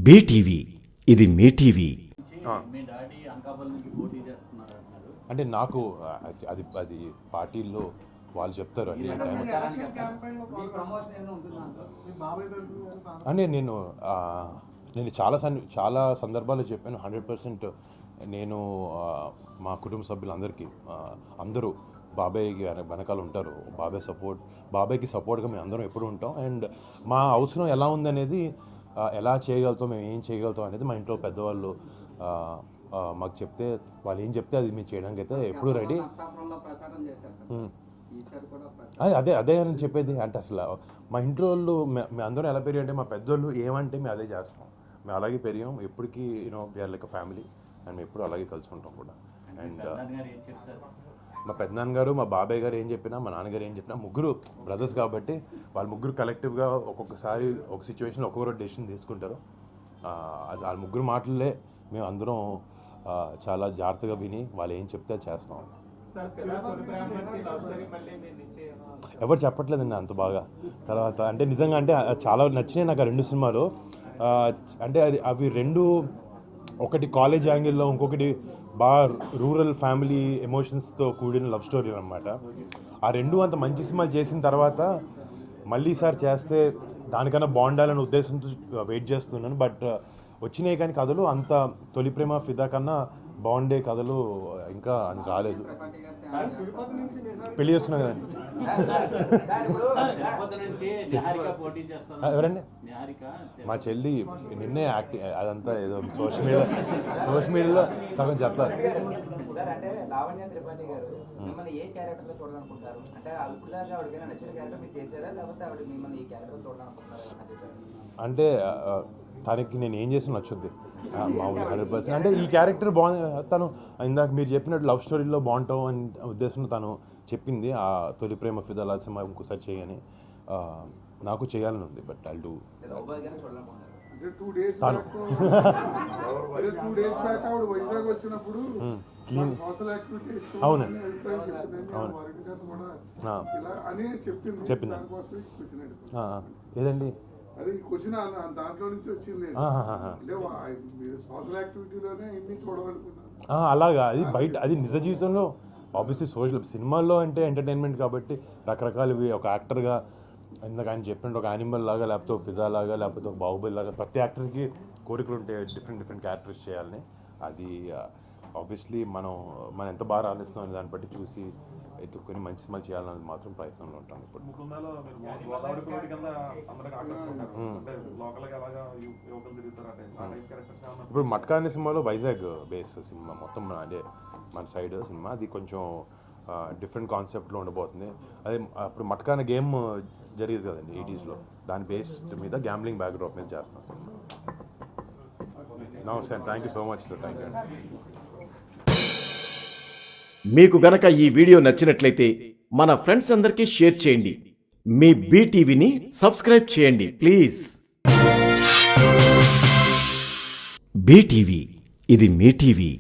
BTV ఇది మీ TV. అంటే నాకు అది అది పార్టీల్లో వాళ్ళు చెప్తారు అండి అంటే నేను చాలా సందర్భాల్లో చెప్పాను. 100% నేను మా కుటుంబ సభ్యులందరికీ అందరూ బాబాయ్కి వెనకాల ఉంటారు. బాబాయ్కి సపోర్ట్గా మేము అందరం ఎప్పుడు ఉంటాం. అండ్ మా అవసరం ఎలా ఉందనేది, ఎలా చేయగలుగుతాం, మేము ఏం చేయగలుగుతాం అనేది మా ఇంట్లో పెద్దవాళ్ళు మాకు చెప్తే, వాళ్ళు ఏం చెప్తే అది మేము చేయడానికి అయితే ఎప్పుడు రెడీ. అదే అని చెప్పేది. అంటే అసలు మా ఇంట్లో వాళ్ళు మేము అందరం ఎలా పెరిగి అంటే, మా పెద్దోళ్ళు ఏమంటే మేము అదే చేస్తాం. మేము అలాగే పెరిగాం. ఎప్పటికీ we're like a family and మేము ఎప్పుడు అలాగే కలిసి ఉంటాం కూడా. అండ్ మా పెద్దనాన్నగారు, మా బాబాయ్ గారు ఏం చెప్పినా, మా నాన్నగారు ఏం చెప్పినా, ముగ్గురు బ్రదర్స్ కాబట్టి వాళ్ళ ముగ్గురు కలెక్టివ్గా ఒక్కొక్కసారి ఒక సిచ్యువేషన్లో ఒక్కొక్కరు డెసిషన్ తీసుకుంటారు. వాళ్ళ ముగ్గురు మాటలే మేము అందరం చాలా జాగ్రత్తగా విని వాళ్ళు ఏం చెప్తే చేస్తాం. ఎవరు చెప్పట్లేదండి అంత బాగా. తర్వాత అంటే నిజంగా అంటే చాలా నచ్చినాయి నాకు ఆ 2 సినిమాలు. అంటే అవి రెండు, ఒకటి కాలేజ్ యాంగిల్లో, ఇంకొకటి బాగా రూరల్ ఫ్యామిలీ ఎమోషన్స్తో కూడిన లవ్ స్టోరీ అనమాట. ఆ రెండు అంత మంచి సినిమాలు చేసిన తర్వాత మళ్ళీ ఈసారి చేస్తే దానికన్నా బాగుండాలనే ఉద్దేశంతో వెయిట్ చేస్తున్నాను. బట్ వచ్చినాయి కానీ కథలు అంత తొలి ప్రేమ ఫిదా కన్నా బాగుండే కథలు ఇంకా రాలేదు. పెళ్లి చేస్తున్నా కదండి. ఎవరండి? మా చెల్లి నిన్నే యాక్టింగ్, అదంతా ఏదో సోషల్ మీడియాలో సగం చెప్తారు. అంటే తనకి నేను ఏం చేసినా నచ్చుద్ది మామూలు 100%. అంటే ఈ క్యారెక్టర్ బాగుంది, తను ఇందాక మీరు చెప్పినట్టు లవ్ స్టోరీలో బాగుంటాం అని ఉద్దేశంలో తను చెప్పింది. ఆ తొలి ప్రేమ ఫిదా సినిమా ఇంకోసారి చేయని నాకు చేయాలని ఉంది. But I do. తను అవునండి, అవును చెప్పింది. ఏదండి అలాగా? అది బయట, అది నిజ జీవితంలో ఆబ్వియస్లీ సోషల్. సినిమాల్లో అంటే ఎంటర్టైన్మెంట్ కాబట్టి రకరకాలవి. ఒక యాక్టర్గా ఇందాక ఆయన చెప్పినట్టు ఒక యానిమల్ లాగా, లేకపోతే ఒక ఫిదా లాగా, లేకపోతే ఒక బాహుబలి లాగా ప్రతి యాక్టర్కి కోరికలు ఉంటాయి డిఫరెంట్ క్యారెక్టర్స్ చేయాలని. అది ఆబ్వియస్లీ మనం ఎంత బాగా రాణిస్తాం అనే దాన్ని బట్టి చూసి ఎత్తుకొని మంచి సినిమాలు చేయాలనేది మాత్రం ప్రయత్నంలో ఉంటాను. ఇప్పుడు మట్కా అనే సినిమాలో వైజాగ్ బేస్ సినిమా మొత్తం, అంటే మన సైడ్ సినిమా, అది కొంచెం డిఫరెంట్ కాన్సెప్ట్లో ఉండబోతుంది. అదే అప్పుడు మట్కా అనే గేమ్ జరిగేది కదండి 80s, దాని బేస్ మీద గ్యాంబ్లింగ్ బ్యాక్డ్రాప్ మీద చేస్తాం సినిమా. నమస్తే అండి, thank you so much. Thank you. మీకు గనక ఈ వీడియో నచ్చినట్లయితే మన ఫ్రెండ్స్ అందరికీ షేర్ చేయండి. మీ బీటీవీని సబ్స్క్రైబ్ చేయండి ప్లీజ్. బీటీవీ ఇది మీ టీవీ.